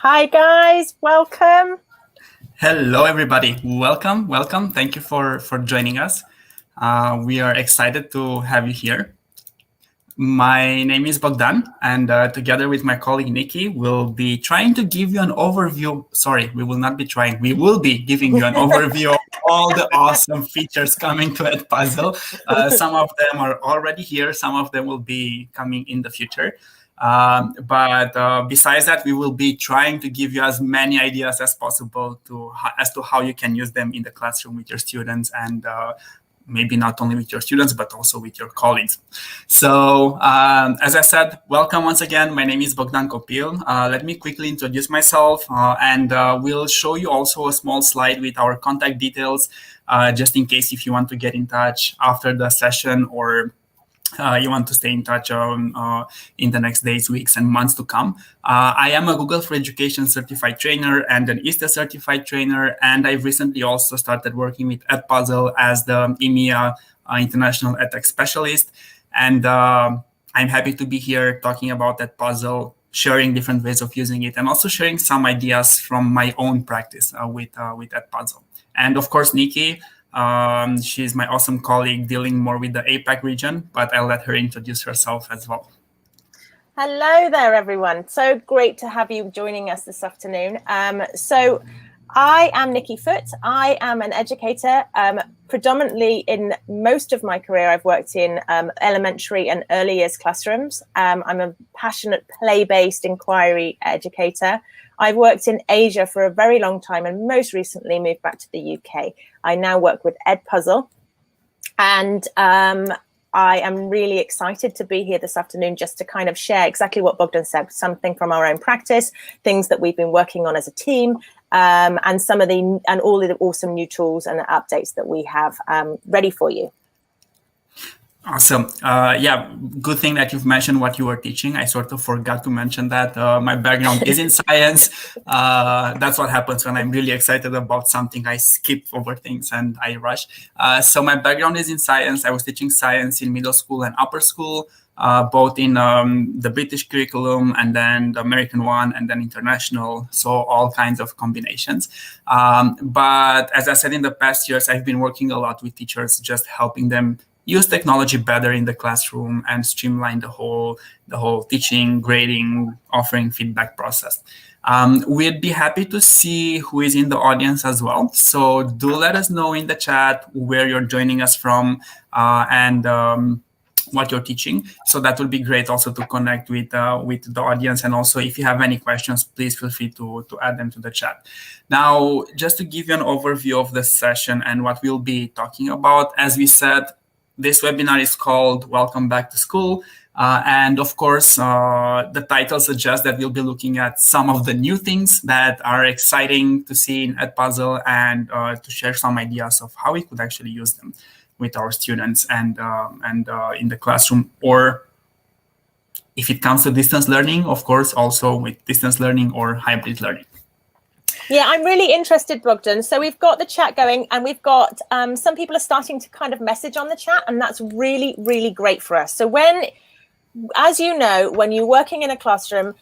Hi guys, welcome. Hello everybody, welcome. Thank you for joining us. We are excited to have you here. My name is Bogdan, and together with my colleague Nikki, we'll be trying to give you an overview. Sorry, we will not be trying. We will be giving you an overview of all the awesome features coming to Edpuzzle. Some of them are already here. Some of them will be coming in the future. But besides that, we will be trying to give you as many ideas as possible as to how you can use them in the classroom with your students and maybe not only with your students, but also with your colleagues. So as I said, welcome once again. My name is Bogdan Copil. Let me quickly introduce myself and we'll show you also a small slide with our contact details, just in case if you want to get in touch after the session or you want to stay in touch in the next days, weeks, and months to come. I am a Google for Education certified trainer and an ISTA certified trainer, and I've recently also started working with Edpuzzle as the EMEA International EdTech Specialist. And I'm happy to be here talking about Edpuzzle, sharing different ways of using it, and also sharing some ideas from my own practice with Edpuzzle. And of course, Nikki, she's my awesome colleague dealing more with the APAC region, but I'll let her introduce herself as well. Hello there, everyone. So great to have you joining us this afternoon. So I am Nikki Foote. I am an educator. Predominantly in most of my career, I've worked in elementary and early years classrooms. I'm a passionate play-based inquiry educator. I've worked in Asia for a very long time and most recently moved back to the UK. I now work with Edpuzzle, and I am really excited to be here this afternoon just to kind of share exactly what Bogdan said, something from our own practice, things that we've been working on as a team, and all of the awesome new tools and updates that we have ready for you. Awesome. Yeah, good thing that you've mentioned what you were teaching. I sort of forgot to mention that. My background is in science. That's what happens when I'm really excited about something. I skip over things and I rush. So my background is in science. I was teaching science in middle school and upper school, both in the British curriculum and then the American one and then international. So all kinds of combinations. But as I said, in the past years, I've been working a lot with teachers, just helping them use technology better in the classroom and streamline the whole teaching, grading, offering feedback process. We'd be happy to see who is in the audience as well. So do let us know in the chat where you're joining us from and what you're teaching. So that would be great also to connect with the audience. And also if you have any questions, please feel free to add them to the chat. Now, just to give you an overview of the session and what we'll be talking about, as we said, this webinar is called Welcome Back to School. And of course, the title suggests that we'll be looking at some of the new things that are exciting to see in Edpuzzle and to share some ideas of how we could actually use them with our students and in the classroom, or if it comes to distance learning, of course, also with distance learning or hybrid learning. Yeah, I'm really interested, Bogdan. So we've got the chat going and we've got some people are starting to kind of message on the chat, and that's really, really great for us. So as you know, when you're working in a classroom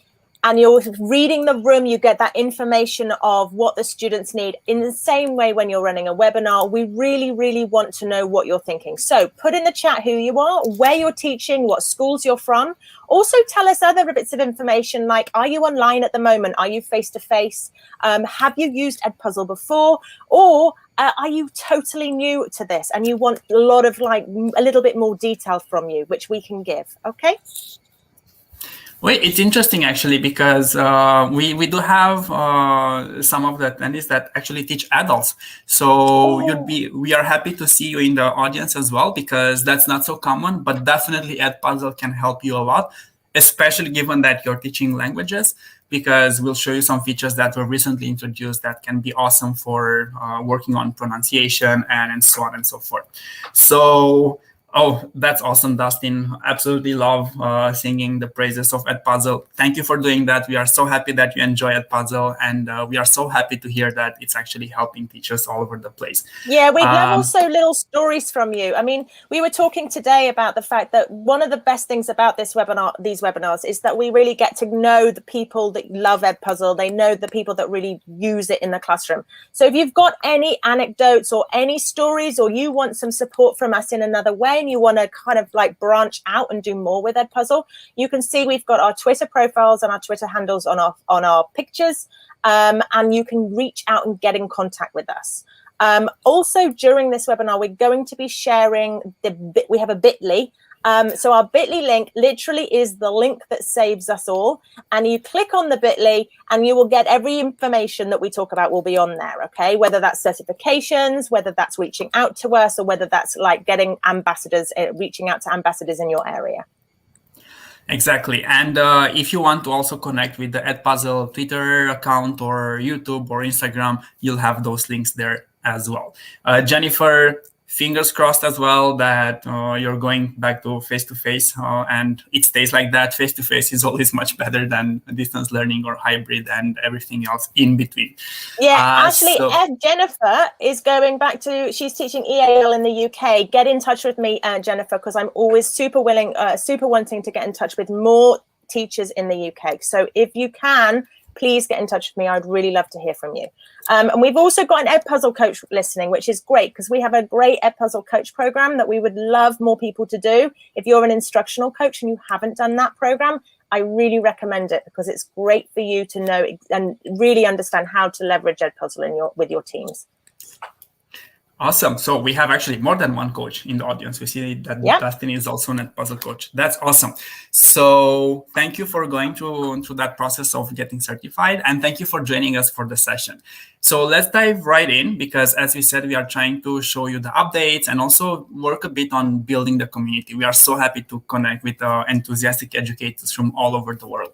and you're reading the room, you get that information of what the students need. In the same way, when you're running a webinar, we really, really want to know what you're thinking. So put in the chat who you are, where you're teaching, what schools you're from. Also tell us other bits of information like, are you online at the moment? Are you face-to-face? Have you used Edpuzzle before? Or are you totally new to this and you want a lot of a little bit more detail from you, which we can give, okay? Well, it's interesting actually because we do have some of the attendees that actually teach adults. So we are happy to see you in the audience as well, because that's not so common, but definitely Edpuzzle can help you a lot, especially given that you're teaching languages, because we'll show you some features that were recently introduced that can be awesome for working on pronunciation and so on and so forth. So Oh, that's awesome, Dustin. Absolutely love singing the praises of Edpuzzle. Thank you for doing that. We are so happy that you enjoy Edpuzzle, and we are so happy to hear that it's actually helping teachers all over the place. Yeah, we'd love also little stories from you. I mean, we were talking today about the fact that one of the best things about these webinars, is that we really get to know the people that love Edpuzzle. They know the people that really use it in the classroom. So if you've got any anecdotes or any stories, or you want some support from us in another way, and you want to kind of like branch out and do more with Edpuzzle, you can see we've got our Twitter profiles and our Twitter handles on our pictures, and you can reach out and get in contact with us. Also, during this webinar, we're going to be sharing we have a bit.ly. So our bit.ly link literally is the link that saves us all. And you click on the bit.ly and you will get every information that we talk about will be on there. Okay, whether that's certifications, whether that's reaching out to us, or whether that's like getting ambassadors, reaching out to ambassadors in your area. Exactly. And if you want to also connect with the Edpuzzle Twitter account or YouTube or Instagram, you'll have those links there as well. Jennifer, fingers crossed as well that you're going back to face-to-face, and it stays like that. Face-to-face is always much better than distance learning or hybrid and everything else in between. Yeah, actually, Jennifer is going back to, she's teaching EAL in the UK. Get in touch with me, Jennifer, because I'm always super wanting to get in touch with more teachers in the UK. So if you can, please get in touch with me. I'd really love to hear from you. And we've also got an Edpuzzle coach listening, which is great because we have a great Edpuzzle coach program that we would love more people to do. If you're an instructional coach and you haven't done that program, I really recommend it because it's great for you to know and really understand how to leverage Edpuzzle with your teams. Awesome. So we have actually more than one coach in the audience. We see that Dustin is also an Edpuzzle coach. That's awesome. So thank you for going through that process of getting certified, and thank you for joining us for the session. So let's dive right in, because as we said, we are trying to show you the updates and also work a bit on building the community. We are so happy to connect with enthusiastic educators from all over the world.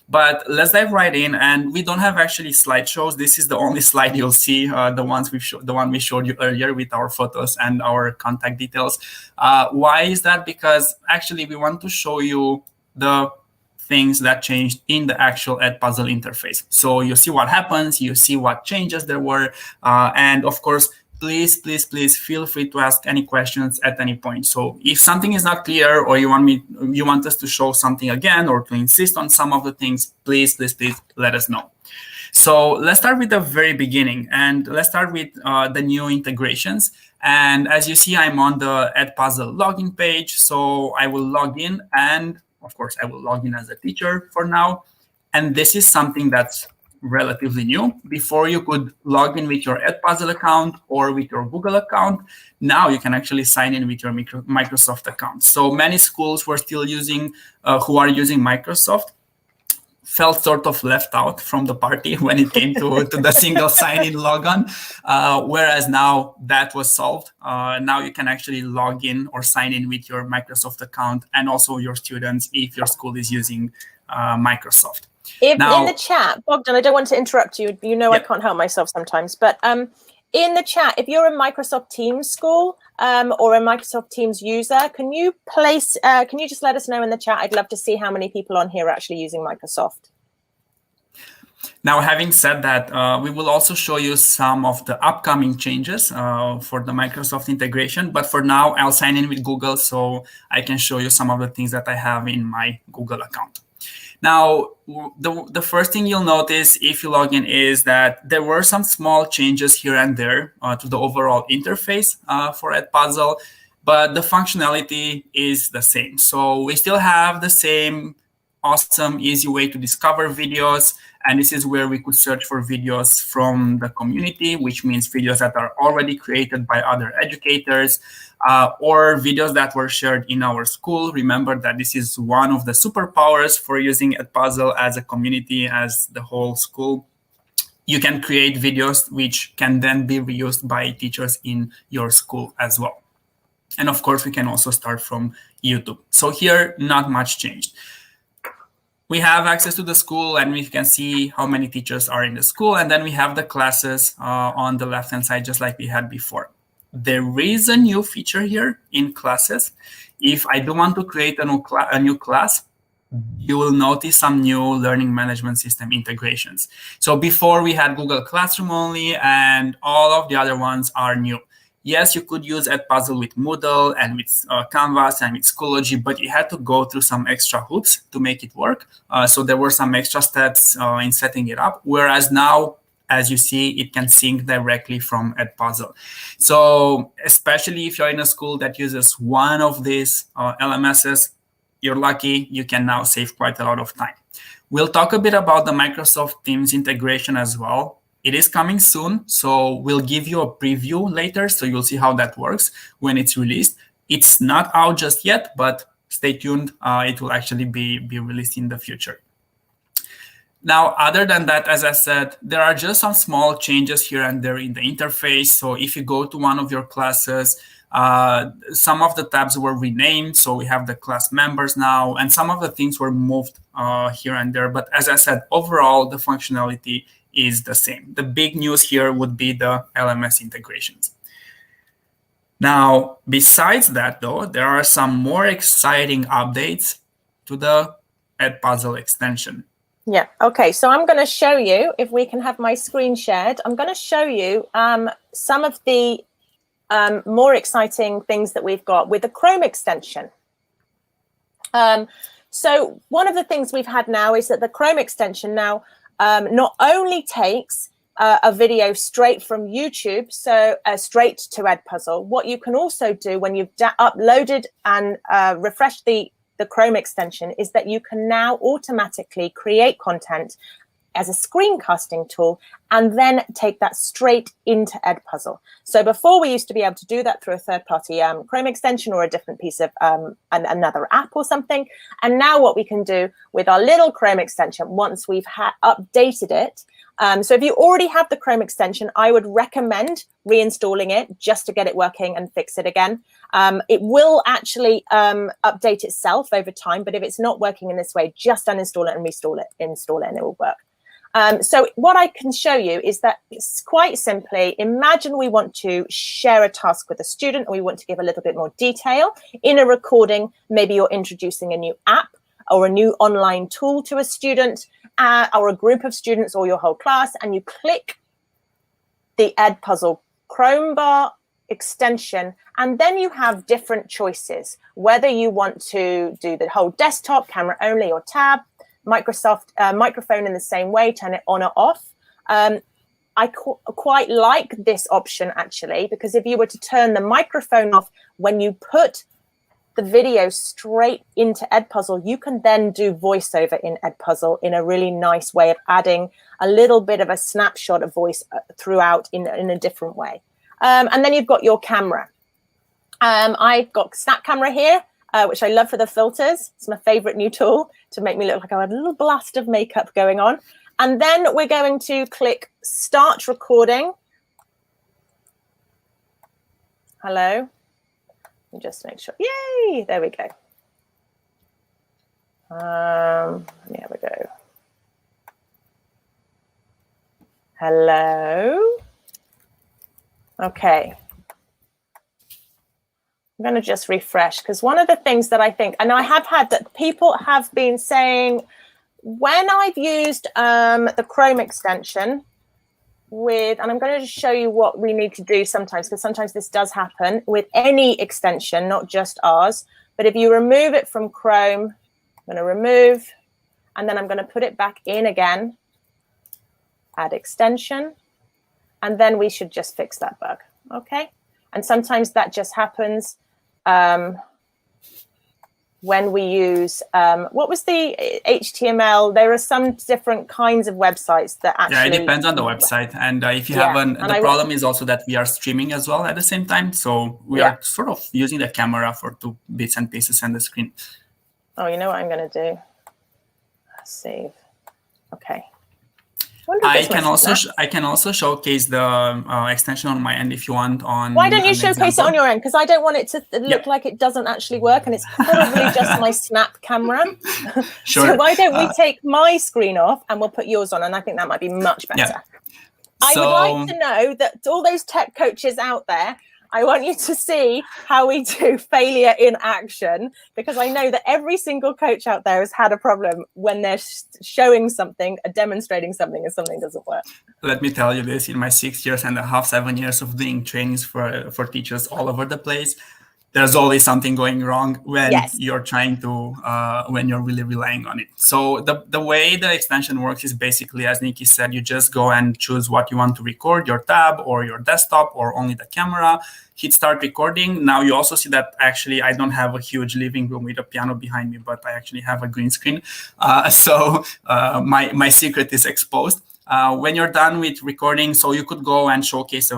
But let's dive right in, and we don't have actually slideshows. This is the only slide you'll see, the one we showed you earlier with our photos and our contact details. Why is that? Because actually we want to show you the things that changed in the actual Edpuzzle interface. So you see what happens, you see what changes there were, and of course, please feel free to ask any questions at any point. So if something is not clear, or you want us to show something again, or to insist on some of the things, please let us know. So let's start with the very beginning, and let's start with the new integrations. And as you see, I'm on the Edpuzzle login page. So I will log in, and of course, I will log in as a teacher for now. And this is something that's relatively new. Before, you could log in with your Edpuzzle account or with your Google account. Now you can actually sign in with your Microsoft account. So many schools were still using, who are using Microsoft, felt sort of left out from the party when it came to the single sign-in logon, whereas now that was solved. Now you can actually log in or sign in with your Microsoft account, and also your students if your school is using Microsoft. In the chat, Bogdan, I don't want to interrupt you. You know, I can't help myself sometimes, but in the chat, if you're a Microsoft Teams school or a Microsoft Teams user, can you just let us know in the chat? I'd love to see how many people on here are actually using Microsoft. Now, having said that, we will also show you some of the upcoming changes for the Microsoft integration. But for now, I'll sign in with Google so I can show you some of the things that I have in my Google account. Now, the first thing you'll notice if you log in is that there were some small changes here and there to the overall interface for Edpuzzle, but the functionality is the same. So we still have the same awesome, easy way to discover videos. And this is where we could search for videos from the community, which means videos that are already created by other educators, or videos that were shared in our school. Remember that this is one of the superpowers for using Edpuzzle as a community, as the whole school. You can create videos which can then be reused by teachers in your school as well. And of course, we can also start from YouTube. So here, not much changed. We have access to the school, and we can see how many teachers are in the school. And then we have the classes on the left-hand side, just like we had before. there is a new feature here in classes. If I do want to create a new class, you will notice some new learning management system integrations. So before we had Google Classroom only, and all of the other ones are new. Yes, you could use Edpuzzle with Moodle and with Canvas and with Schoology, but you had to go through some extra hoops to make it work. So there were some extra steps in setting it up, whereas now, as you see, it can sync directly from Edpuzzle. So especially if you're in a school that uses one of these LMSs, you're lucky, you can now save quite a lot of time. We'll talk a bit about the Microsoft Teams integration as well. It is coming soon, so we'll give you a preview later, so you'll see how that works when it's released. It's not out just yet, but stay tuned. It will actually be released in the future. Now, other than that, as I said, there are just some small changes here and there in the interface. So if you go to one of your classes, some of the tabs were renamed. So we have the class members now, and some of the things were moved here and there. But as I said, overall, the functionality is the same. The big news here would be the LMS integrations. Now, besides that, though, there are some more exciting updates to the Edpuzzle extension. Yeah. Okay. So I'm going to show you, if we can have my screen shared, I'm going to show you some of the more exciting things that we've got with the Chrome extension. So one of the things we've had now is that the Chrome extension now not only takes a video straight from YouTube, so straight to Edpuzzle. What you can also do when you've uploaded and refreshed the Chrome extension is that you can now automatically create content as a screencasting tool and then take that straight into Edpuzzle. So before we used to be able to do that through a third-party Chrome extension or a different piece of another app or something. And now what we can do with our little Chrome extension, once we've updated it, so if you already have the Chrome extension, I would recommend reinstalling it just to get it working and fix it again. It will actually update itself over time, but if it's not working in this way, just uninstall it and install it, and it will work. So what I can show you is that it's quite simply, imagine we want to share a task with a student, and we want to give a little bit more detail in a recording. Maybe you're introducing a new app or a new online tool to a student or a group of students or your whole class, and you click the Edpuzzle Chrome bar extension, and then you have different choices, whether you want to do the whole desktop, camera only, or tab, Microsoft microphone in the same way, turn it on or off. I quite like this option, actually, because if you were to turn the microphone off when you put the video straight into Edpuzzle, you can then do voiceover in Edpuzzle in a really nice way of adding a little bit of a snapshot of voice throughout in a different way. And then you've got your camera. I've got Snap Camera here, which I love for the filters. It's my favorite new tool to make me look like I had a little blast of makeup going on. And then we're going to click Start Recording. Hello. Just make sure. Yay! There we go. There we go. Hello. Okay. I'm going to just refresh, because one of the things that I think, and I have had that people have been saying, when I've used the Chrome extension with, and I'm going to just show you what we need to do sometimes, because sometimes this does happen with any extension, not just ours. But if you remove it from Chrome, I'm going to remove, and then I'm going to put it back in again, add extension, and then we should just fix that bug. Okay. And sometimes that just happens when we use, what was the HTML? There are some different kinds of websites that actually... Yeah, it depends on the website. And if you have the problem is also that we are streaming as well at the same time. So we are sort of using the camera for 2 bits and pieces and the screen. Oh, you know what I'm going to do? Save. Okay. I can also showcase the extension on my end if you want. Why don't you showcase it on your end? Because I don't want it to look like it doesn't actually work, and it's probably just my Snap camera. Sure. So why don't we take my screen off and we'll put yours on? And I think that might be much better. Yeah. I would like to know that all those tech coaches out there, I want you to see how we do failure in action, because I know that every single coach out there has had a problem when they're showing something, demonstrating something, and something doesn't work. Let me tell you this, in my 6.5 years, 7 years of doing trainings for teachers all over the place, there's always something going wrong when you're trying to, when you're really relying on it. So the way the extension works is basically, as Nikki said, you just go and choose what you want to record, your tab or your desktop or only the camera, hit start recording. Now you also see that actually I don't have a huge living room with a piano behind me, but I actually have a green screen. So my secret is exposed. When you're done with recording, so you could go and showcase a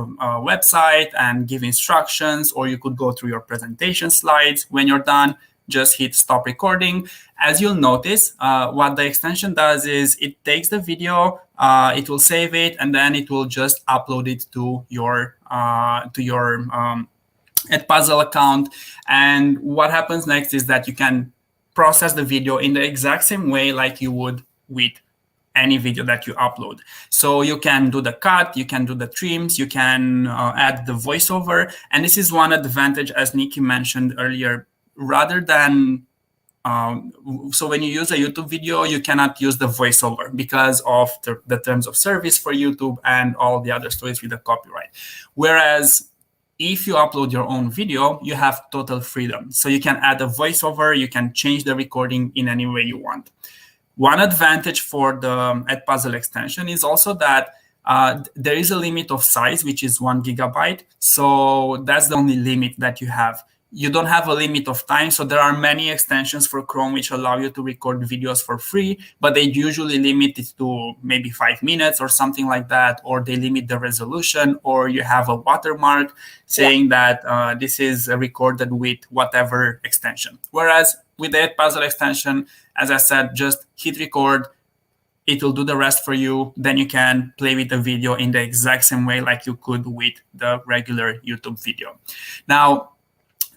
website and give instructions, or you could go through your presentation slides. When you're done, just hit stop recording. As you'll notice, what the extension does is it takes the video, it will save it, and then it will just upload it to your Edpuzzle account. And what happens next is that you can process the video in the exact same way like you would with any video that you upload. So you can do the cut, you can do the trims, you can add the voiceover. And this is one advantage, as Nikki mentioned earlier, rather than, so when you use a YouTube video, you cannot use the voiceover because of the terms of service for YouTube and all the other stories with the copyright. Whereas if you upload your own video, you have total freedom. So you can add a voiceover, you can change the recording in any way you want. One advantage for the Edpuzzle extension is also that there is a limit of size, which is 1 gigabyte. So that's the only limit that you have. You don't have a limit of time. So there are many extensions for Chrome which allow you to record videos for free, but they usually limit it to maybe 5 minutes or something like that, or they limit the resolution, or you have a watermark saying that this is recorded with whatever extension. Whereas with the Edpuzzle extension, as I said, just hit record, it will do the rest for you. Then you can play with the video in the exact same way like you could with the regular YouTube video. Now,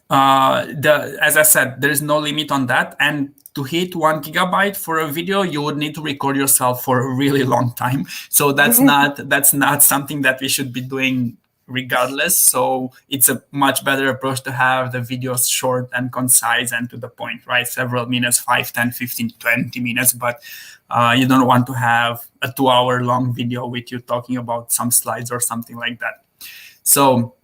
as I said, there is no limit on that. And to hit 1 gigabyte for a video, you would need to record yourself for a really long time. So that's not something that we should be doing regardless. So it's a much better approach to have the videos short and concise and to the point, right? Several minutes, 5, 10, 15, 20 minutes, but you don't want to have a 2-hour long video with you talking about some slides or something like that. So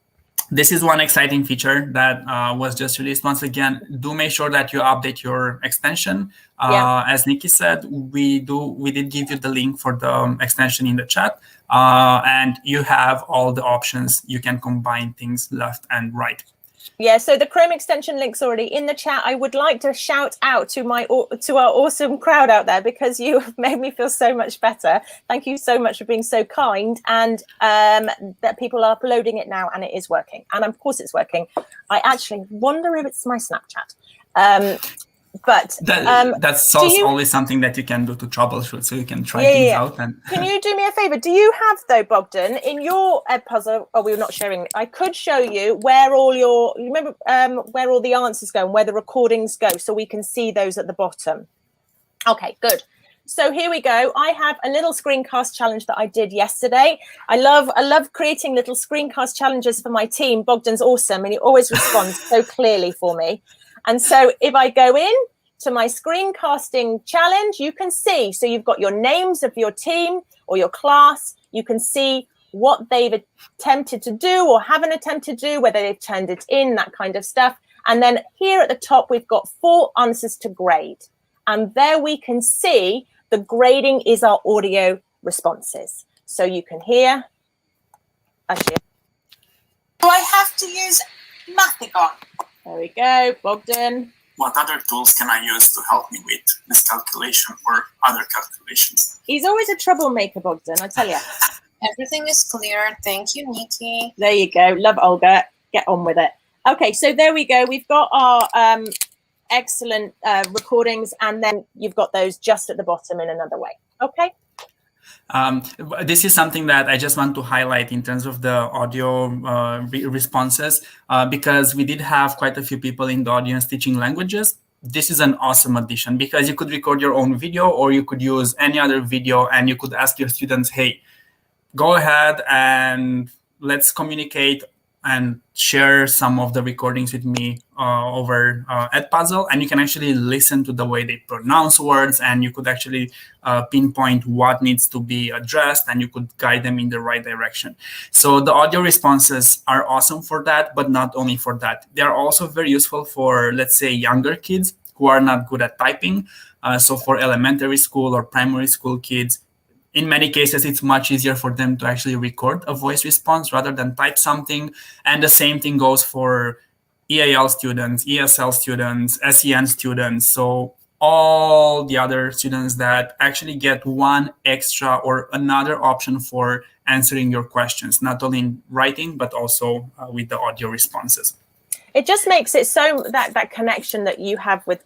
this is one exciting feature that was just released. Once again, do make sure that you update your extension. As Nikki said, we did give you the link for the extension in the chat, and you have all the options. You can combine things left and right. Yeah, so the Chrome extension link's already in the chat. I would like to shout out to our awesome crowd out there, because you have made me feel so much better. Thank you so much for being so kind, and that people are uploading it now, and it is working. And of course it's working. I actually wonder if it's my Snapchat. But that's also always something that you can do to troubleshoot, so you can try things out. And can you do me a favor? Do you have, though, Bogdan, in your Edpuzzle? Oh, we were not sharing. I could show you where all you remember where all the answers go and where the recordings go, so we can see those at the bottom. Okay, good. So here we go. I have a little screencast challenge that I did yesterday. I love creating little screencast challenges for my team. Bogdan's awesome, and he always responds so clearly for me. And so if I go in to my screencasting challenge, you can see, so you've got your names of your team or your class. You can see what they've attempted to do or haven't attempted to do, whether they've turned it in, that kind of stuff. And then here at the top, we've got 4 answers to grade. And there we can see the grading is our audio responses. So you can hear. Actually, do I have to use Mathigon? There we go, Bogdan. What other tools can I use to help me with this calculation or other calculations? He's always a troublemaker, Bogdan, I tell you. Everything is clear. Thank you, Nikki. There you go. Love Olga. Get on with it. Okay, so there we go. We've got our excellent recordings, and then you've got those just at the bottom in another way. Okay. This is something that I just want to highlight in terms of the audio responses, because we did have quite a few people in the audience teaching languages. This is an awesome addition, because you could record your own video, or you could use any other video, and you could ask your students, hey, go ahead and let's communicate and share some of the recordings with me over Edpuzzle, and you can actually listen to the way they pronounce words, and you could actually pinpoint what needs to be addressed, and you could guide them in the right direction. So the audio responses are awesome for that, but not only for that. They are also very useful for, let's say, younger kids who are not good at typing. So for elementary school or primary school kids, in many cases, it's much easier for them to actually record a voice response rather than type something. And the same thing goes for EAL students, ESL students, SEN students. So all the other students that actually get one extra or another option for answering your questions, not only in writing, but also with the audio responses. It just makes it so that connection that you have with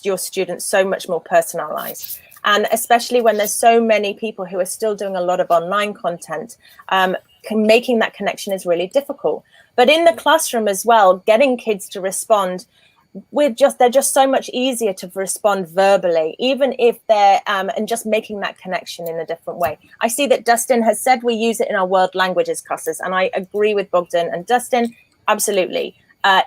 your students so much more personalized. And especially when there's so many people who are still doing a lot of online content, making that connection is really difficult. But in the classroom as well, getting kids to respond, they're just so much easier to respond verbally, even if they're and just making that connection in a different way. I see that Dustin has said we use it in our world languages classes, and I agree with Bogdan and Dustin, absolutely.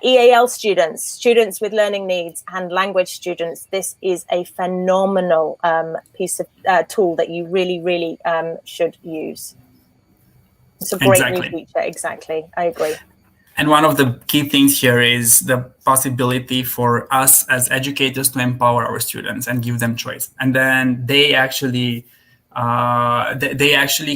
EAL students with learning needs, and language students, this is a phenomenal piece of tool that you really, really should use. It's a great new feature. Exactly. I agree. And one of the key things here is the possibility for us as educators to empower our students and give them choice. And then they actually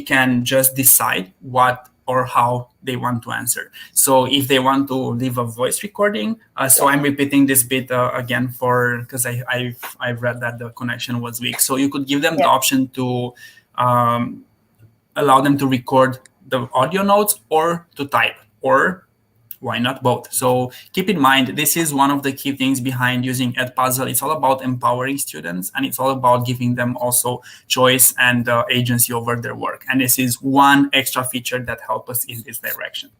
can just decide what or how they want to answer. So if they want to leave a voice recording, so I'm repeating this bit again because I've read that the connection was weak. So you could give them the option to allow them to record the audio notes or to type, or why not both? So keep in mind, this is one of the key things behind using Edpuzzle. It's all about empowering students, and it's all about giving them also choice and agency over their work. And this is one extra feature that helps us in this direction.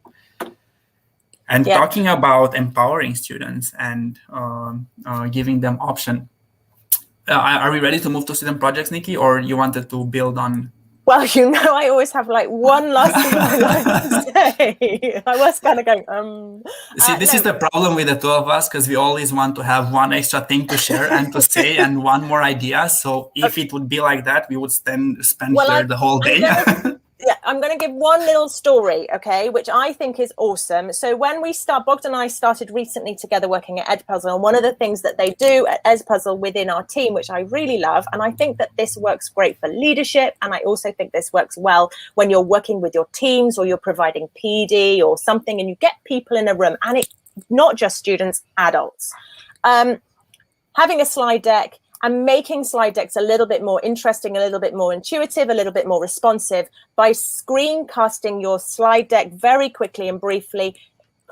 And talking about empowering students and giving them option, are we ready to move to student projects, Nikki, or you wanted to build on? Well, you know, I always have like one last thing I like to say. I was kind of going, See, this is the problem with the two of us, because we always want to have one extra thing to share and to say and one more idea. So if it would be like that, we would spend here the whole day. I'm going to give one little story, okay, which I think is awesome. So when Bogdan and I started recently together working at Edpuzzle, and one of the things that they do at Edpuzzle within our team, which I really love, and I think that this works great for leadership, and I also think this works well when you're working with your teams or you're providing PD or something, and you get people in a room, and it's not just students, adults. Having a slide deck and making slide decks a little bit more interesting, a little bit more intuitive, a little bit more responsive by screencasting your slide deck very quickly and briefly,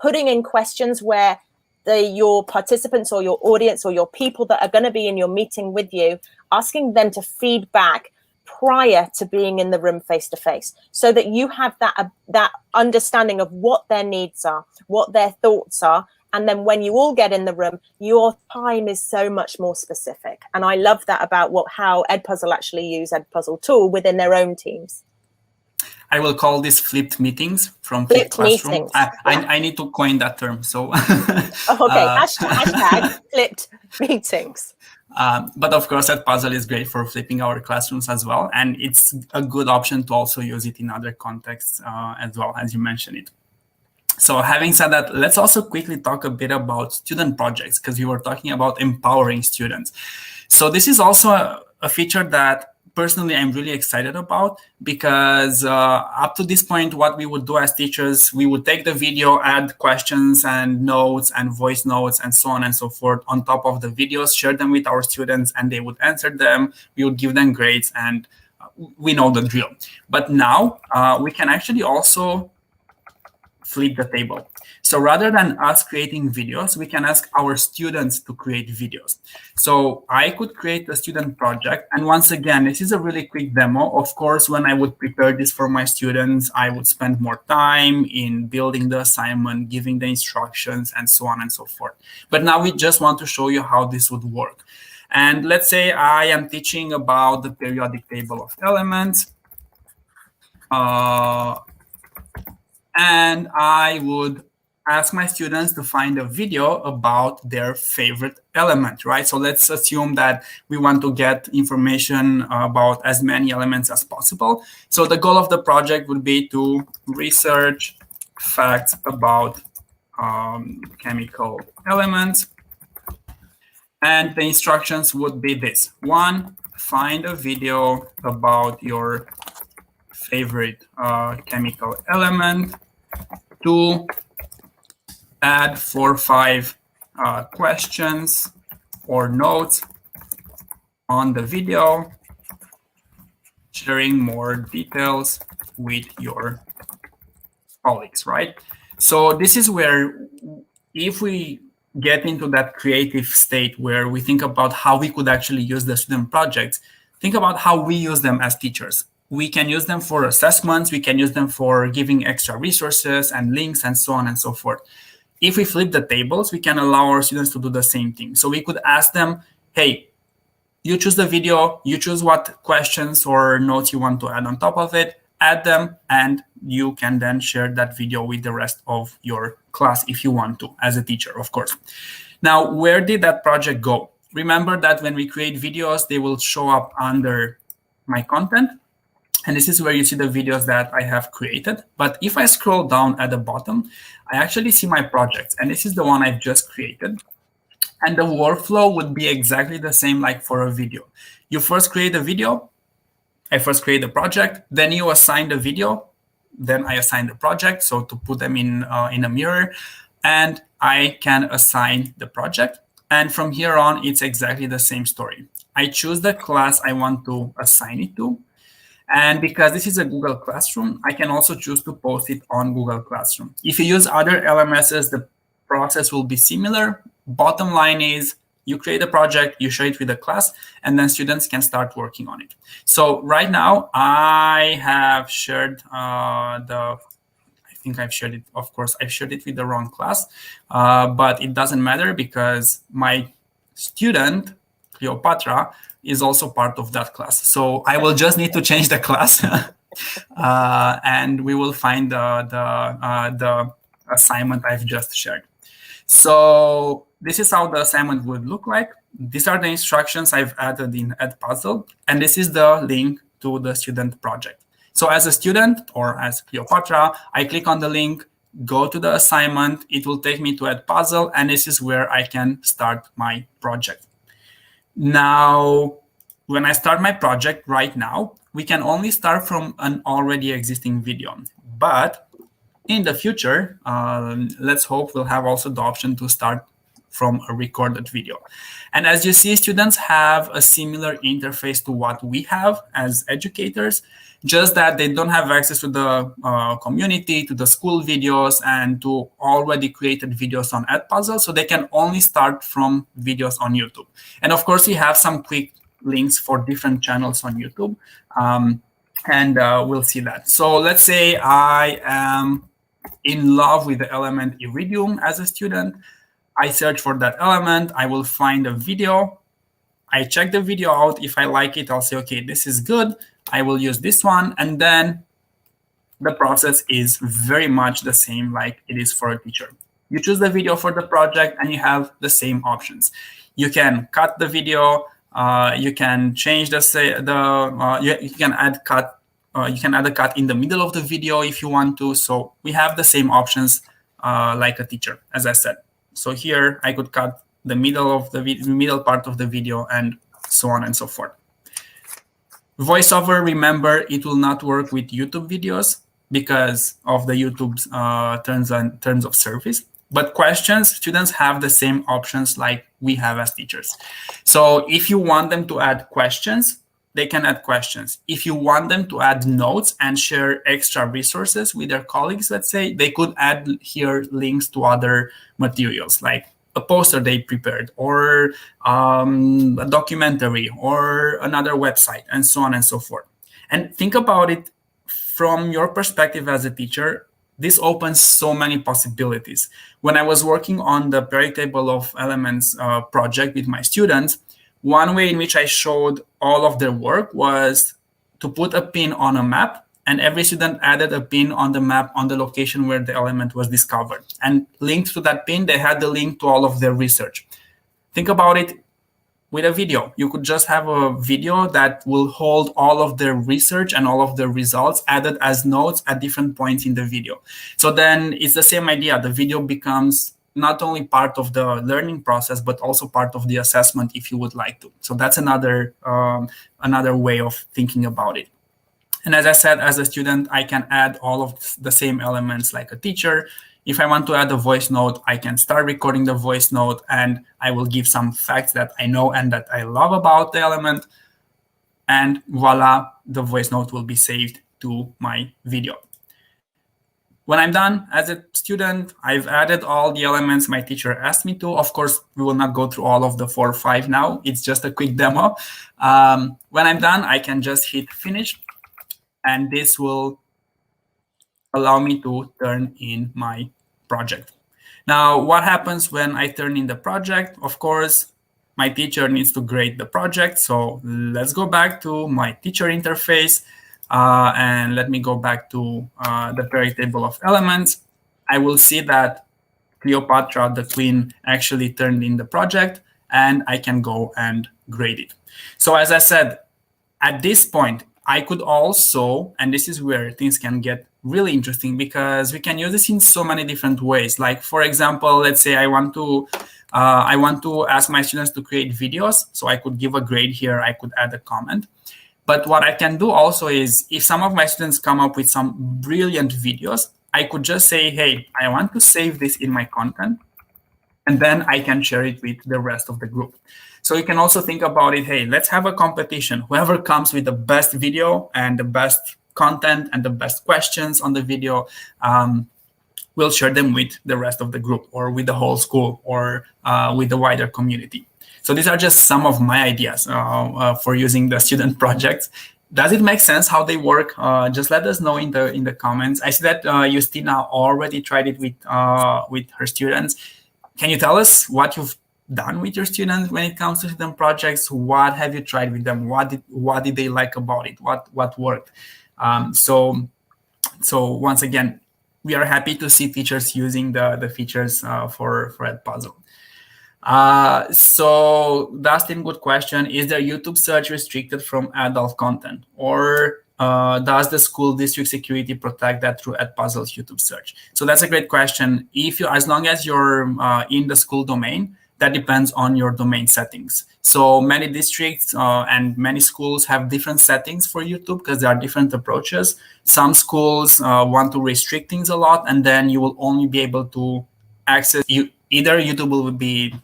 putting in questions where your participants or your audience or your people that are going to be in your meeting with you, asking them to feedback prior to being in the room face to face, so that you have that understanding of what their needs are, what their thoughts are. And then when you all get in the room, your time is so much more specific. And I love that about how Edpuzzle actually use Edpuzzle tool within their own teams. I will call this flipped meetings from Flipped Classroom. Meetings. I need to coin that term. So okay, hashtag flipped meetings. But of course, Edpuzzle is great for flipping our classrooms as well. And it's a good option to also use it in other contexts as well, as you mentioned it. So having said that, let's also quickly talk a bit about student projects, because we were talking about empowering students. So this is also a feature that personally I'm really excited about, because up to this point, what we would do as teachers, we would take the video, add questions and notes and voice notes and so on and so forth on top of the videos, share them with our students, and they would answer them. We would give them grades, and we know the drill. But now we can actually also flip the table. So rather than us creating videos, we can ask our students to create videos. So I could create a student project. And once again, this is a really quick demo. Of course, when I would prepare this for my students, I would spend more time in building the assignment, giving the instructions, and so on and so forth. But now we just want to show you how this would work. And let's say I am teaching about the periodic table of elements. and I would ask my students to find a video about their favorite element, right? So let's assume that we want to get information about as many elements as possible. So the goal of the project would be to research facts about chemical elements. And the instructions would be this. 1, find a video about your favorite chemical element. 2, add 4 or 5 questions or notes on the video, sharing more details with your colleagues, right? So this is where, if we get into that creative state where we think about how we could actually use the student projects, think about how we use them as teachers. We can use them for assessments, we can use them for giving extra resources and links and so on and so forth. If we flip the tables, we can allow our students to do the same thing. So we could ask them, hey, you choose the video, you choose what questions or notes you want to add on top of it, add them, and you can then share that video with the rest of your class if you want to, as a teacher, of course. Now, where did that project go? Remember that when we create videos, they will show up under my content. And this is where you see the videos that I have created. But if I scroll down at the bottom, I actually see my projects. And this is the one I've just created. And the workflow would be exactly the same like for a video. You first create a video. I first create the project. Then you assign the video. Then I assign the project. So to put them in a mirror. And I can assign the project. And from here on, it's exactly the same story. I choose the class I want to assign it to. And because this is a Google Classroom, I can also choose to post it on Google Classroom. If you use other LMSs, the process will be similar. Bottom line is you create a project, you share it with the class, and then students can start working on it. So right now, I have shared I think I've shared it. Of course, I've shared it with the wrong class, but it doesn't matter because my student, Cleopatra, is also part of that class. So I will just need to change the class and we will find the assignment I've just shared. So this is how the assignment would look like. These are the instructions I've added in Edpuzzle, and this is the link to the student project. So as a student or as Cleopatra, I click on the link, go to the assignment, it will take me to Edpuzzle, and this is where I can start my project. Now, when I start my project right now, we can only start from an already existing video. But in the future, let's hope we'll have also the option to start from a recorded video. And as you see, students have a similar interface to what we have as educators, just that they don't have access to the community, to the school videos, and to already created videos on Edpuzzle. So they can only start from videos on YouTube. And of course, we have some quick links for different channels on YouTube. And we'll see that. So let's say I am in love with the element iridium as a student. I search for that element. I will find a video. I check the video out. If I like it, I'll say, okay, this is good. I will use this one. And then the process is very much the same like it is for a teacher. You choose the video for the project and you have the same options. You can cut the video. You can change you can add cut. You can add a cut in the middle of the video if you want to. So we have the same options like a teacher, as I said. So here I could cut the middle of the middle part of the video and so on and so forth. VoiceOver, remember, it will not work with YouTube videos because of the YouTube's terms of service. But questions, students have the same options like we have as teachers. So if you want them to add questions, they can add questions. If you want them to add notes and share extra resources with their colleagues, let's say, they could add here links to other materials like a poster they prepared or a documentary or another website and so on and so forth. And think about it from your perspective as a teacher. This opens so many possibilities. When I was working on the periodic table of elements project with my students, one way in which I showed all of their work was to put a pin on a map and every student added a pin on the map on the location where the element was discovered. And linked to that pin, they had the link to all of their research. Think about it with a video. You could just have a video that will hold all of their research and all of the results added as notes at different points in the video. So then it's the same idea. The video becomes not only part of the learning process, but also part of the assessment if you would like to. So that's another way of thinking about it. And as I said, as a student, I can add all of the same elements like a teacher. If I want to add a voice note, I can start recording the voice note, and I will give some facts that I know and that I love about the element. And voila, the voice note will be saved to my video. When I'm done as a student, I've added all the elements my teacher asked me to. Of course, we will not go through all of the 4 or 5 now. It's just a quick demo. When I'm done, I can just hit finish, and this will allow me to turn in my project. Now, what happens when I turn in the project? Of course, my teacher needs to grade the project. So let's go back to my teacher interface. And let me go back to the periodic table of elements. I will see that Cleopatra, the queen, actually turned in the project, and I can go and grade it. So as I said, at this point, I could also, and this is where things can get really interesting, because we can use this in so many different ways. Like, for example, let's say I want to ask my students to create videos. So I could give a grade here. I could add a comment. But what I can do also is, if some of my students come up with some brilliant videos, I could just say, hey, I want to save this in my content, and then I can share it with the rest of the group. So you can also think about it, hey, let's have a competition. Whoever comes with the best video and the best content and the best questions on the video, we'll share them with the rest of the group, or with the whole school, or with the wider community. So these are just some of my ideas for using the student projects. Does it make sense how they work? Just let us know in the comments. I see that Justina already tried it with her students. Can you tell us what you've done with your students when it comes to student projects? What have you tried with them? What did they like about it? What worked? So once again, we are happy to see teachers using the features for Edpuzzle. So Dustin, good question. Is their YouTube search restricted from adult content, or does the school district security protect that through Edpuzzle's YouTube search? So that's a great question. As long as you're in the school domain, that depends on your domain settings. So many districts and many schools have different settings for YouTube, because there are different approaches. Some schools want to restrict things a lot, and then you will only be able to access either YouTube will be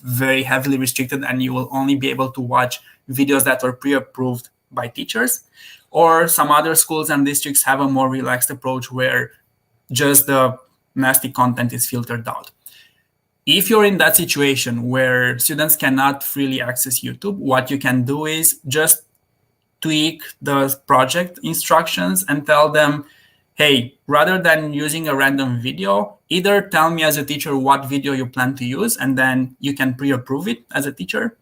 very heavily restricted, and you will only be able to watch videos that were pre-approved by teachers, or some other schools and districts have a more relaxed approach where just the nasty content is filtered out. If you're in that situation where students cannot freely access YouTube, what you can do is just tweak the project instructions and tell them, hey, rather than using a random video, either tell me as a teacher what video you plan to use, and then you can pre-approve it as a teacher.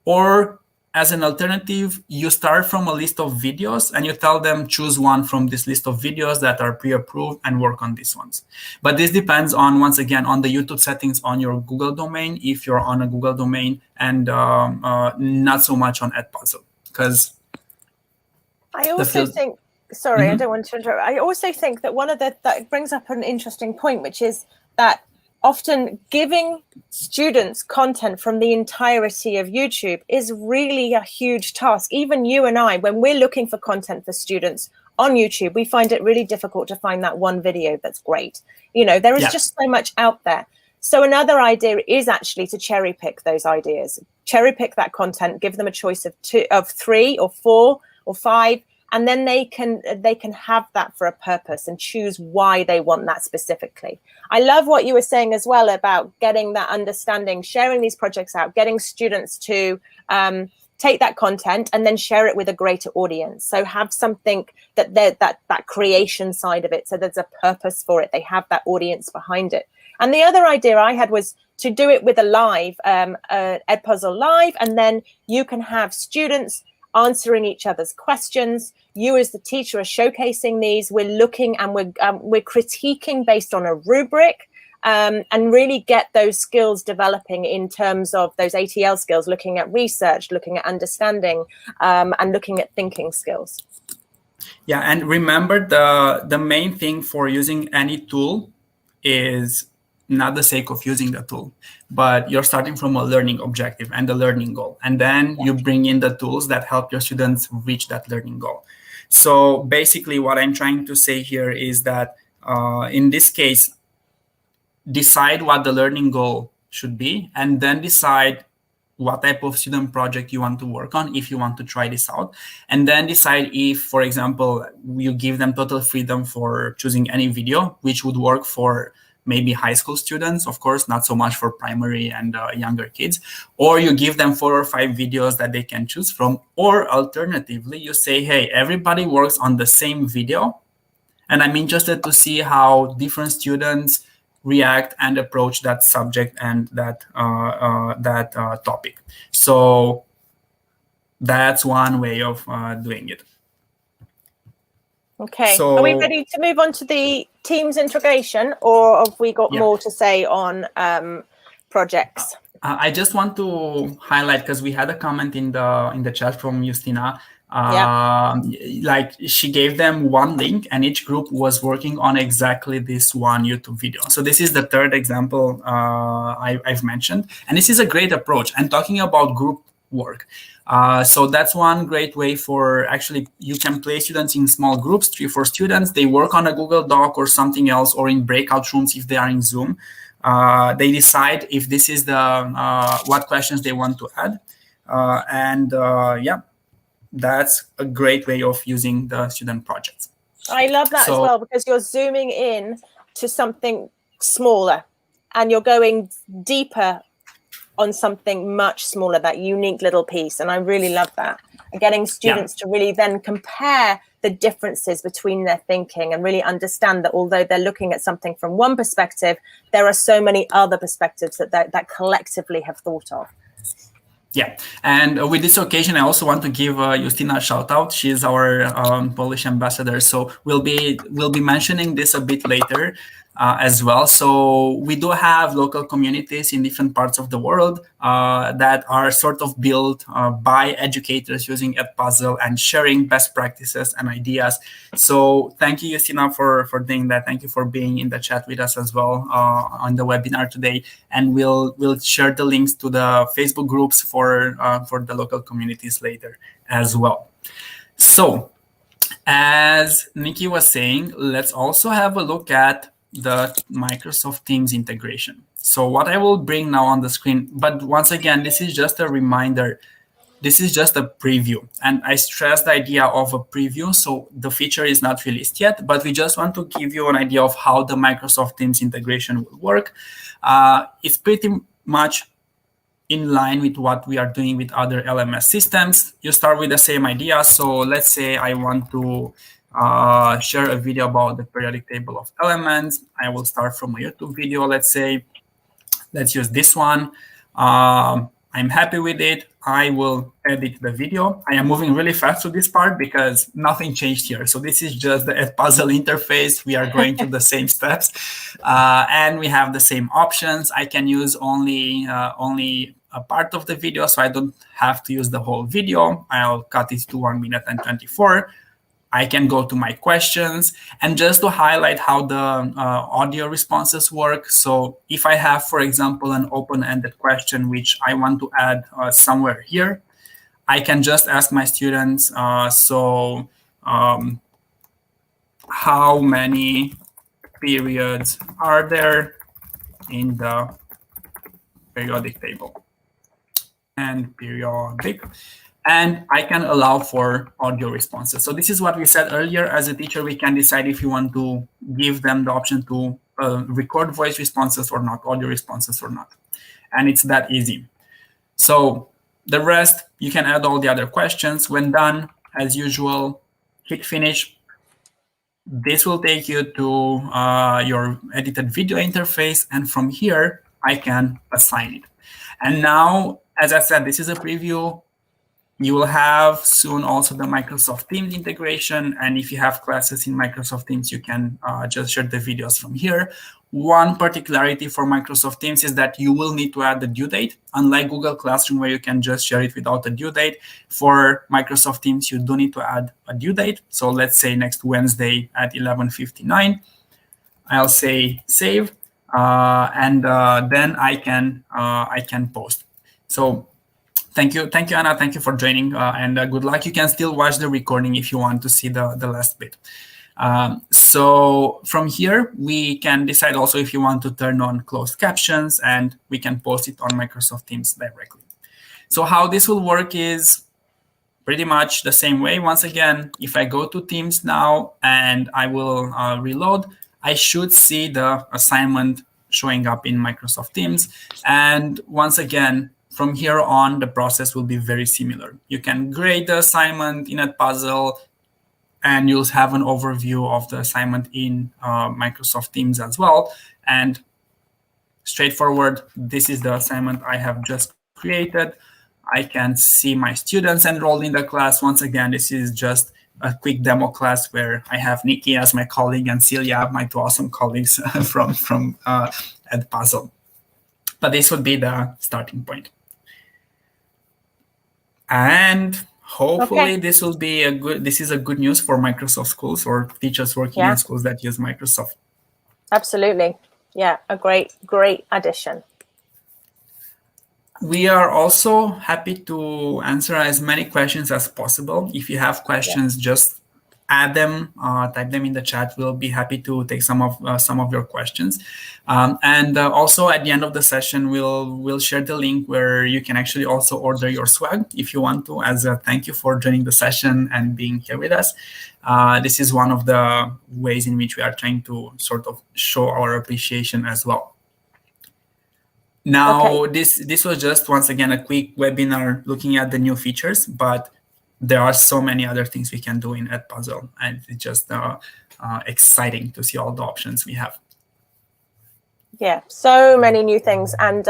Or as an alternative, you start from a list of videos and you tell them choose one from this list of videos that are pre-approved and work on these ones. But this depends on, once again, on the YouTube settings on your Google domain, if you're on a Google domain, and not so much on Edpuzzle. Because I also think, sorry, I don't want to interrupt. I also think that that brings up an interesting point, which is that often giving students content from the entirety of YouTube is really a huge task. Even you and I, when we're looking for content for students on YouTube, we find it really difficult to find that one video that's great. You know, there is just so much out there. So another idea is actually to cherry pick those ideas, cherry pick that content, give them a choice of 3 or 4 or 5, and then they can have that for a purpose and choose why they want that specifically. I love what you were saying as well about getting that understanding, sharing these projects out, getting students to take that content and then share it with a greater audience. So have something that creation side of it. So there's a purpose for it. They have that audience behind it. And the other idea I had was to do it with a live, Edpuzzle live, and then you can have students answering each other's questions. You as the teacher are showcasing these. We're looking and we're critiquing based on a rubric, and really get those skills developing in terms of those ATL skills, looking at research, looking at understanding, and looking at thinking skills. Yeah, and remember the main thing for using any tool is not the sake of using the tool, but you're starting from a learning objective and a learning goal. And then you bring in the tools that help your students reach that learning goal. So basically what I'm trying to say here is that in this case, decide what the learning goal should be, and then decide what type of student project you want to work on if you want to try this out. And then decide if, for example, you give them total freedom for choosing any video, which would work for maybe high school students, of course, not so much for primary and younger kids, or you give them 4 or 5 videos that they can choose from, or alternatively, you say, hey, everybody works on the same video, and I'm interested to see how different students react and approach that subject and that topic. So that's one way of doing it. Okay, so, are we ready to move on to the Teams integration, or have we got more to say on projects? I just want to highlight, because we had a comment in the chat from Justina. Like, she gave them one link and each group was working on exactly this one YouTube video. So this is the third example I've mentioned, and this is a great approach. I'm talking about group work. So that's one great way for, actually, you can place students in small groups, 3 or 4 students. They work on a Google Doc or something else, or in breakout rooms if they are in Zoom. They decide if this is the what questions they want to add, yeah, that's a great way of using the student projects. I love that as well, because you're zooming in to something smaller and you're going deeper on something much smaller, that unique little piece. And I really love that. And getting students to really then compare the differences between their thinking and really understand that although they're looking at something from one perspective, there are so many other perspectives that collectively have thought of. Yeah, and with this occasion, I also want to give Justina a shout out. She's our Polish ambassador, so we'll be mentioning this a bit later as well. So we do have local communities in different parts of the world that are sort of built by educators using Edpuzzle and sharing best practices and ideas. So thank you, Justina, for doing that. Thank you for being in the chat with us as well on the webinar today. And we'll share the links to the Facebook groups for the local communities later as well. So as Nikki was saying, let's also have a look at the Microsoft Teams integration. So what I will bring now on the screen, but once again, this is just a reminder. This is just a preview, and I stress the idea of a preview. So the feature is not released yet, but we just want to give you an idea of how the Microsoft Teams integration will work. It's pretty much in line with what we are doing with other LMS systems. You start with the same idea. So let's say I want to share a video about the periodic table of elements. I will start from a YouTube video, let's say. Let's use this one. I'm happy with it. I will edit the video. I am moving really fast to this part because nothing changed here. So this is just the Edpuzzle interface. We are going through the same steps, and we have the same options. I can use only a part of the video, so I don't have to use the whole video. I'll cut it to 1 minute and 24. I can go to my questions, and just to highlight how the audio responses work. So if I have, for example, an open-ended question, which I want to add somewhere here, I can just ask my students, how many periods are there in the periodic table? And periodic. And I can allow for audio responses. So this is what we said earlier. As a teacher, we can decide if you want to give them the option to record voice responses or not, audio responses or not. And it's that easy. So the rest, you can add all the other questions. When done, as usual, hit finish. This will take you to your edited video interface. And from here, I can assign it. And now, as I said, this is a preview. You will have soon also the Microsoft Teams integration. And if you have classes in Microsoft Teams, you can just share the videos from here. One particularity for Microsoft Teams is that you will need to add the due date. Unlike Google Classroom, where you can just share it without a due date, for Microsoft Teams, you do need to add a due date. So let's say next Wednesday at 11:59, I'll say save, and then I can post. So thank you, Anna. Thank you for joining, and good luck. You can still watch the recording if you want to see the last bit. So from here, we can decide also if you want to turn on closed captions, and we can post it on Microsoft Teams directly. So how this will work is pretty much the same way. Once again, if I go to Teams now and I will reload, I should see the assignment showing up in Microsoft Teams. And once again, from here on, the process will be very similar. You can grade the assignment in Edpuzzle, and you'll have an overview of the assignment in Microsoft Teams as well. And straightforward, this is the assignment I have just created. I can see my students enrolled in the class. Once again, this is just a quick demo class where I have Nikki as my colleague and Celia, my two awesome colleagues from Edpuzzle. But this would be the starting point. And hopefully this will be this is a good news for Microsoft schools or teachers working in schools that use Microsoft. Absolutely. Yeah, a great addition. We are also happy to answer as many questions as possible. If you have questions, just add them, type them in the chat. We'll be happy to take some of your questions. And also at the end of the session, we'll share the link where you can actually also order your swag if you want to, as a thank you for joining the session and being here with us. This is one of the ways in which we are trying to sort of show our appreciation as well. Now, this was just, once again, a quick webinar looking at the new features, but there are so many other things we can do in Edpuzzle, and it's just exciting to see all the options we have. Yeah, so many new things. And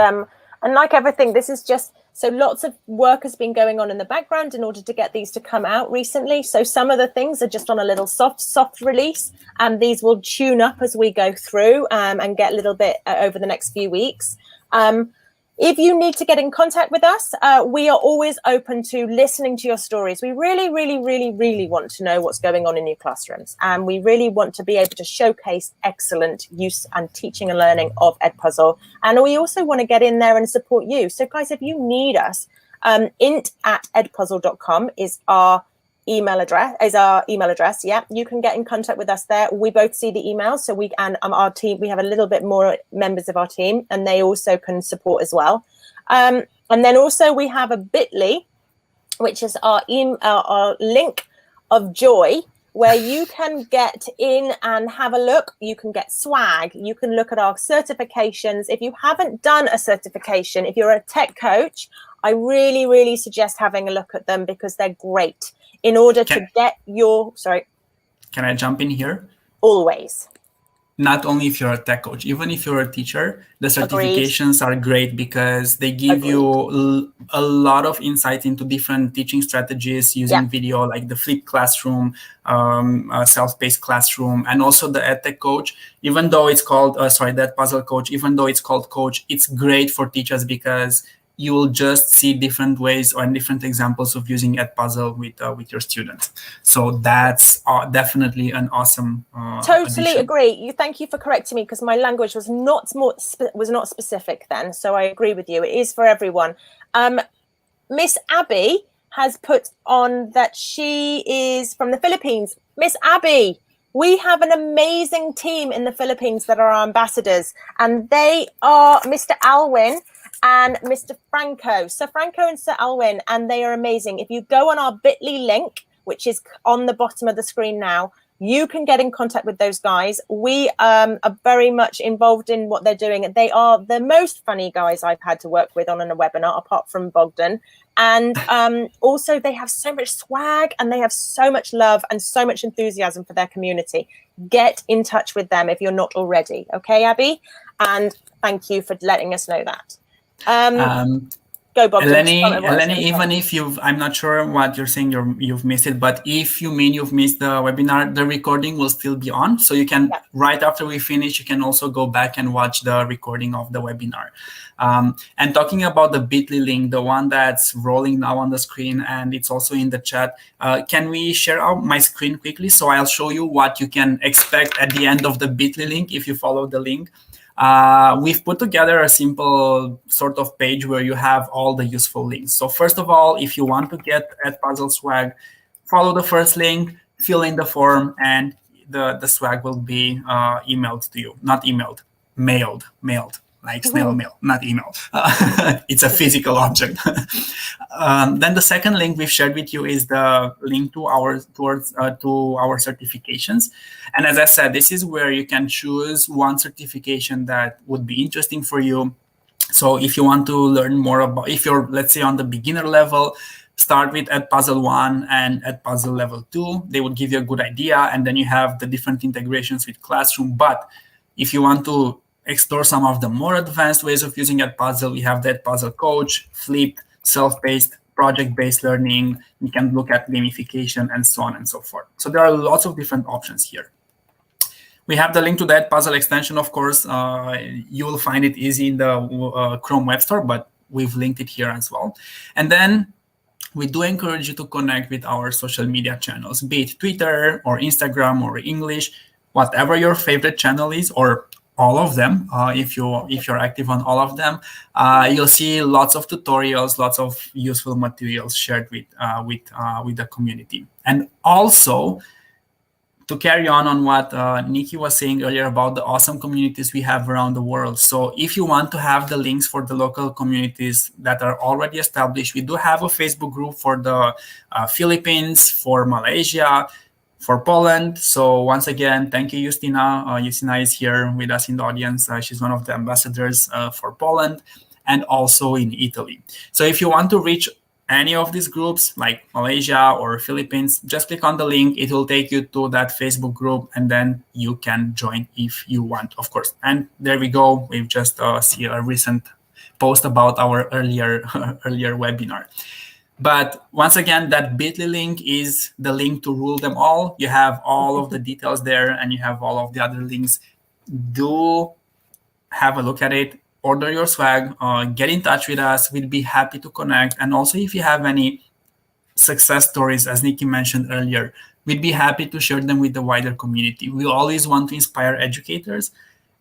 like everything, this is just, so lots of work has been going on in the background in order to get these to come out recently. So some of the things are just on a little soft release, and these will tune up as we go through and get a little bit over the next few weeks. If you need to get in contact with us, we are always open to listening to your stories. We really, really, really, really want to know what's going on in your classrooms. And we really want to be able to showcase excellent use and teaching and learning of Edpuzzle. And we also want to get in there and support you. So guys, if you need us, int@edpuzzle.com is our email address. Yeah, you can get in contact with us there. We both see the emails, so we and our team, we have a little bit more members of our team, and they also can support as well. And then also we have a bit.ly, which is our link of joy, where you can get in and have a look. You can get swag. You can look at our certifications. If you haven't done a certification, if you're a tech coach, I really, really suggest having a look at them because they're great. In order to get your, Can I jump in here? Always. Not only if you're a tech coach, even if you're a teacher, the certifications are great because they give you a lot of insight into different teaching strategies using video, like the flipped classroom, self-paced classroom, and also the EdTech coach. Even though it's called, the Edpuzzle coach, even though it's called coach, it's great for teachers because you will just see different ways or different examples of using Edpuzzle with your students. So that's definitely an awesome Totally addition. agree. Thank you for correcting me because my language was not specific then. So I agree with you. It is for everyone. Miss Abby has put on that she is from the Philippines. Miss Abby, we have an amazing team in the Philippines that are our ambassadors, and they are Mr. Alwyn and Mr. Franco. So Franco and Sir Alwyn, and they are amazing. If you go on our bit.ly link, which is on the bottom of the screen now, you can get in contact with those guys. We are very much involved in what they're doing. They are the most funny guys I've had to work with on a webinar, apart from Bogdan. And also they have so much swag and they have so much love and so much enthusiasm for their community. Get in touch with them if you're not already. Okay, Abby? And thank you for letting us know that. Go, Bogdan. Eleni, even if I'm not sure what you're saying, you've missed it, but if you mean you've missed the webinar, the recording will still be on. So you can, right after we finish, you can also go back and watch the recording of the webinar. And talking about the bit.ly link, the one that's rolling now on the screen, and it's also in the chat, can we share out my screen quickly? So I'll show you what you can expect at the end of the bit.ly link if you follow the link. We've put together a simple sort of page where you have all the useful links. So first of all, if you want to get Edpuzzle swag, follow the first link, fill in the form, and the swag will be emailed to you. Not emailed, mailed, like snail mail, not email. It's a physical object. Then the second link we've shared with you is the link to our certifications. And as I said, this is where you can choose one certification that would be interesting for you. So if you want to learn more about, if you're, let's say, on the beginner level, start with Edpuzzle 1 and Edpuzzle level 2. They would give you a good idea. And then you have the different integrations with Classroom. But if you want to explore some of the more advanced ways of using Edpuzzle, we have the Edpuzzle Coach, Flipped, self-paced, project-based learning. You can look at gamification and so on and so forth. So there are lots of different options here. We have the link to the Edpuzzle extension, of course. You will find it easy in the Chrome Web Store, but we've linked it here as well. And then we do encourage you to connect with our social media channels, be it Twitter or Instagram or English, whatever your favorite channel is, or all of them. If you're active on all of them, you'll see lots of tutorials, lots of useful materials shared with the community. And also, to carry on what Nikki was saying earlier about the awesome communities we have around the world. So if you want to have the links for the local communities that are already established, we do have a Facebook group for the Philippines, for Malaysia, for Poland. So once again, thank you, Justina. Justina is here with us in the audience. She's one of the ambassadors for Poland and also in Italy. So if you want to reach any of these groups like Malaysia or Philippines, just click on the link. It will take you to that Facebook group, and then you can join if you want, of course. And there we go. We've just seen a recent post about our earlier webinar. But once again, that bit.ly link is the link to rule them all. You have all of the details there, and you have all of the other links. Do have a look at it. Order your swag. Get in touch with us. We'll be happy to connect. And also, if you have any success stories, as Nikki mentioned earlier, we'd be happy to share them with the wider community. We always want to inspire educators.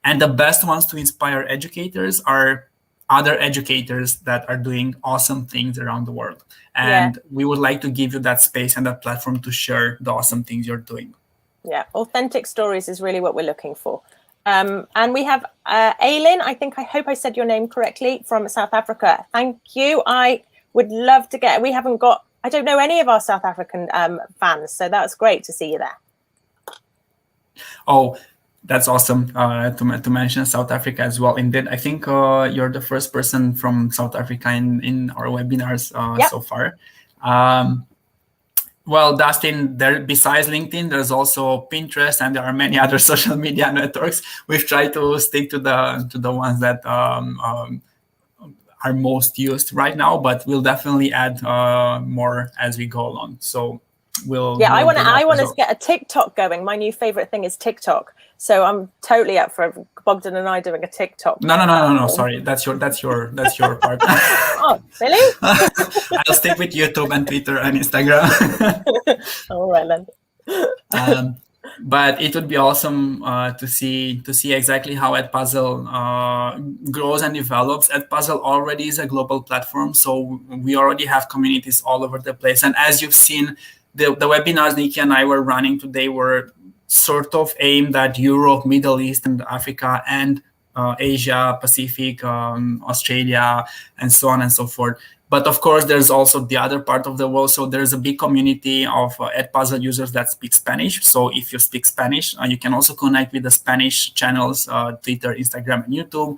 And the best ones to inspire educators are other educators that are doing awesome things around the world. And we would like to give you that space and that platform to share the awesome things you're doing. Yeah, authentic stories is really what we're looking for. And we have Aylin, I hope I said your name correctly, from South Africa. Thank you. I would love to I don't know any of our South African fans, so that's great to see you there. Oh, that's awesome to mention South Africa as well. Indeed, I think you're the first person from South Africa in our webinars so far. Well, Dustin, besides LinkedIn, there's also Pinterest, and there are many other social media networks. We've tried to stick to the ones that are most used right now, but we'll definitely add more as we go along. So I want to get a TikTok going. My new favorite thing is TikTok. So I'm totally up for Bogdan and I doing a TikTok. No. Sorry, that's your part. Oh, really? I'll stick with YouTube and Twitter and Instagram. All right then. But it would be awesome to see exactly how Edpuzzle grows and develops. Edpuzzle already is a global platform, so we already have communities all over the place. And as you've seen, the webinars Nikki and I were running today were sort of aimed at Europe, Middle East, and Africa, and Asia, Pacific, Australia, and so on and so forth. But of course, there's also the other part of the world. So there's a big community of Edpuzzle users that speak Spanish. So if you speak Spanish, you can also connect with the Spanish channels, Twitter, Instagram, and YouTube,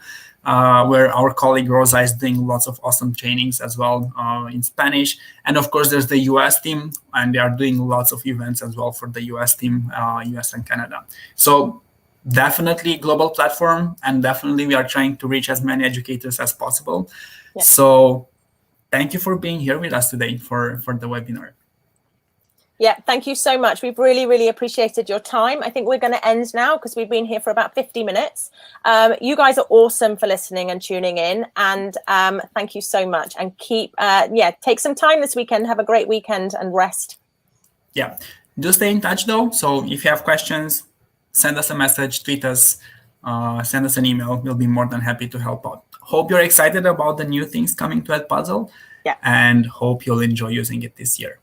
where our colleague Rosa is doing lots of awesome trainings as well in Spanish. And of course, there's the US team, and they are doing lots of events as well for the US team, US and Canada. So definitely global platform, and definitely we are trying to reach as many educators as possible. Yeah. So thank you for being here with us today for the webinar. Yeah, thank you so much. We've really, really appreciated your time. I think we're going to end now because we've been here for about 50 minutes. You guys are awesome for listening and tuning in. And thank you so much. And take some time this weekend. Have a great weekend and rest. Yeah, do stay in touch though. So if you have questions, send us a message, tweet us, send us an email. We'll be more than happy to help out. Hope you're excited about the new things coming to Edpuzzle. Yeah. And hope you'll enjoy using it this year.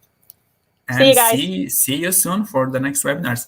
And see you guys. See you soon for the next webinars.